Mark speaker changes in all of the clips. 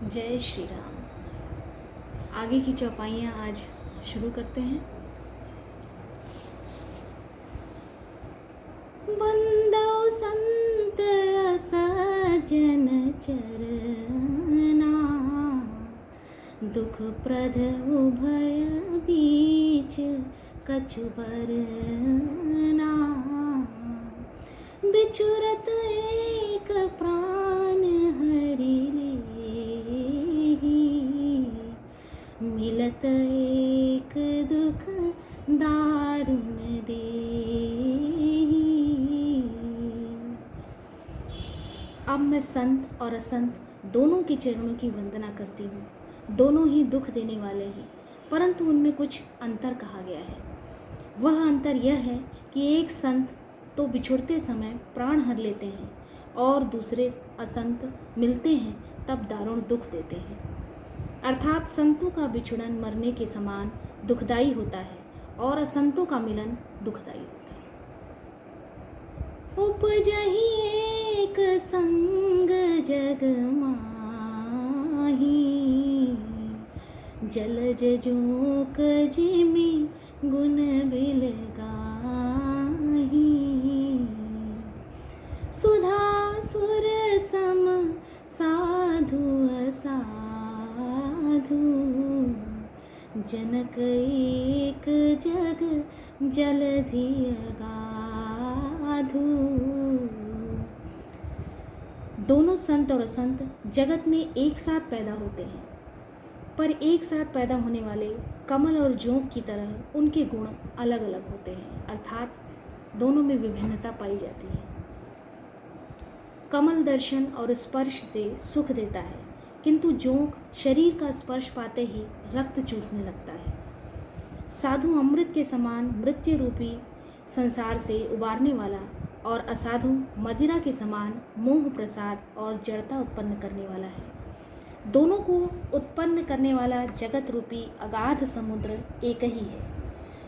Speaker 1: जय श्री राम। आगे की चौपाइयाँ आज शुरू करते हैं। बंदौ संत असजन चरना, दुख प्रद उभय बीच कछु बरना। बिचुरत एक प्राण हरि लेहि, मिलत एक दुख दारुण देहि। अब मैं संत और असंत दोनों के चरणों की वंदना करती हूँ। दोनों ही दुख देने वाले हैं, परंतु उनमें कुछ अंतर कहा गया है। वह अंतर यह है कि एक संत तो बिछुड़ते समय प्राण हर लेते हैं और दूसरे असंत मिलते हैं तब दारुण दुख देते हैं। अर्थात संतों का बिछुड़न मरने के समान दुखदायी होता है और असंतों का मिलन दुखदायी होता है। उपजहि एक संग जग माही, जलज जोक जिमि गुण बिल गाही। सुधा सुर सम साधु असाधु, जनक एक जग जलधि अगाधु। दोनों संत और असंत जगत में एक साथ पैदा होते हैं, पर एक साथ पैदा होने वाले कमल और जोंक की तरह उनके गुण अलग अलग होते हैं, अर्थात दोनों में विभिन्नता पाई जाती है। कमल दर्शन और स्पर्श से सुख देता है, किंतु जोंक शरीर का स्पर्श पाते ही रक्त चूसने लगता है। साधु अमृत के समान मृत्यु रूपी संसार से उबारने वाला और असाधु मदिरा के समान मोह प्रसाद और जड़ता उत्पन्न करने वाला है। दोनों को उत्पन्न करने वाला जगत रूपी अगाध समुद्र एक ही है।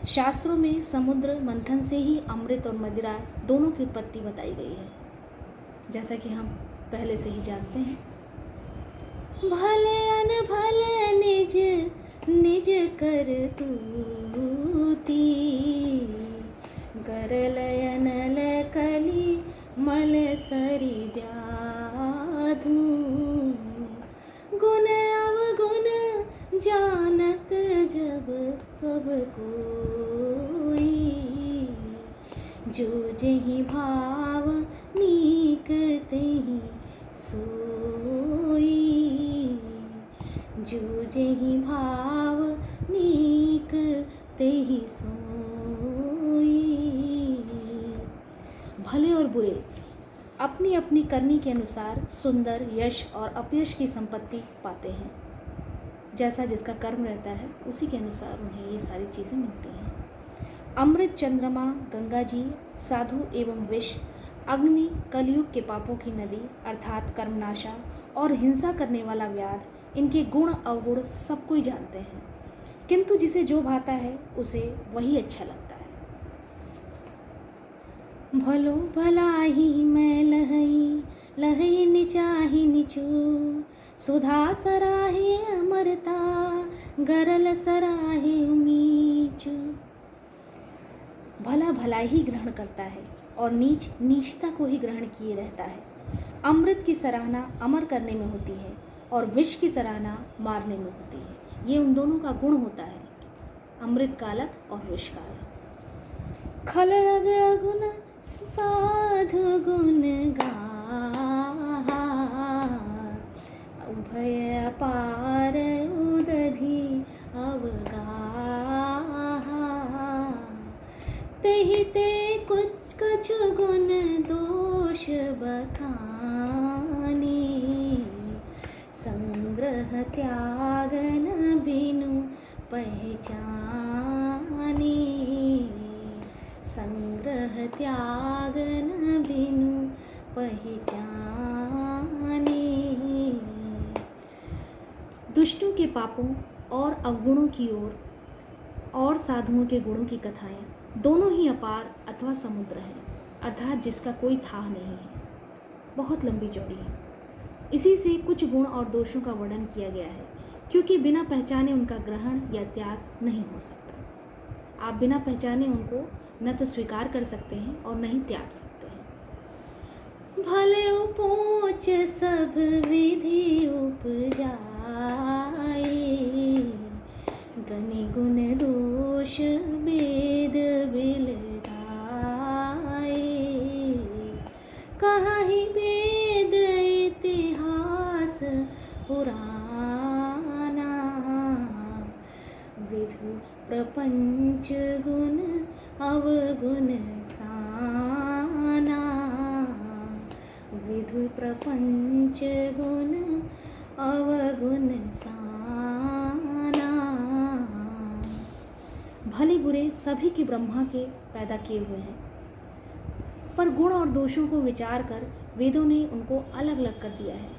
Speaker 1: शास्त्रों में समुद्र मंथन से ही अमृत और मदिरा दोनों की उत्पत्ति बताई गई है, जैसा कि हम पहले से ही जानते हैं। भले अनभले निज निज कर तूती, गरलयन कली मल सरी व्याधु। गुण अवगुण जानत जब सब कोई, जो जहि भाव नीक तेहि सोई। जो जहि भाव नीक तेहि सोई। भले और बुरे अपनी अपनी करनी के अनुसार सुंदर यश और अपयश की संपत्ति पाते हैं। जैसा जिसका कर्म रहता है उसी के अनुसार उन्हें ये सारी चीज़ें मिलती हैं। अमृत, चंद्रमा, गंगा जी, साधु एवं विष, अग्नि, कलयुग के पापों की नदी अर्थात कर्मनाशा और हिंसा करने वाला व्याध, इनके गुण अवगुण सब कोई जानते हैं, किंतु जिसे जो भाता है उसे वही अच्छा लगता है। भलो भलाही मैं लहई, लहई निचाही निचू, सुधा सराहे अमरता, गरल सराहे उमीचू। भला भला ही ग्रहण करता है और नीच नीचता को ही ग्रहण किए रहता है। अमृत की सराहना अमर करने में होती है और विष की सराहना मारने में होती है। ये उन दोनों का गुण होता है, अमृत का अलग और विष का अलग। खलग गुण साधु गुण गाहा, उभय अपार उदधि अवगाहा। तेहि ते कुछ कछु गुण दोष बखानी, संग्रह त्याग न बिनु पहचानी। संग्रह त्याग न बिनु पहचानी। दुष्टों के पापों और अवगुणों की ओर और साधुओं के गुणों की कथाएं दोनों ही अपार अथवा समुद्र हैं, अर्थात जिसका कोई था नहीं है, बहुत लंबी चौड़ी है। इसी से कुछ गुण और दोषों का वर्णन किया गया है, क्योंकि बिना पहचाने उनका ग्रहण या त्याग नहीं हो सकता। आप बिना पहचाने उनको न तो स्वीकार कर सकते हैं और न ही त्याग सकते हैं। भले उपोच सब विधि उपजाए, गनि गुण दोष वेद बिलताए, कहाहि वेद इतिहास पुराना, विधु प्रपंच गुण अवगुण साना, विधु प्रपंच गुण अवगुण साना। भले बुरे सभी के ब्रह्मा के पैदा किए हुए हैं, पर गुण और दोषों को विचार कर वेदों ने उनको अलग अलग कर दिया है।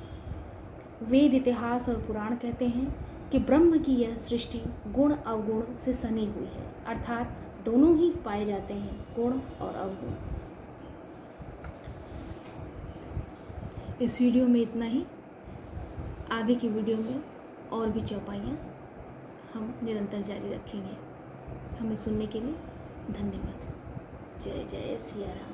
Speaker 1: वेद, इतिहास और पुराण कहते हैं कि ब्रह्म की यह सृष्टि गुण अवगुण से सनी हुई है, अर्थात दोनों ही पाए जाते हैं, गुण और अवगुण। इस वीडियो में इतना ही। आगे की वीडियो में और भी चौपाइयाँ हम निरंतर जारी रखेंगे। हमें सुनने के लिए धन्यवाद। जय जय सिया राम।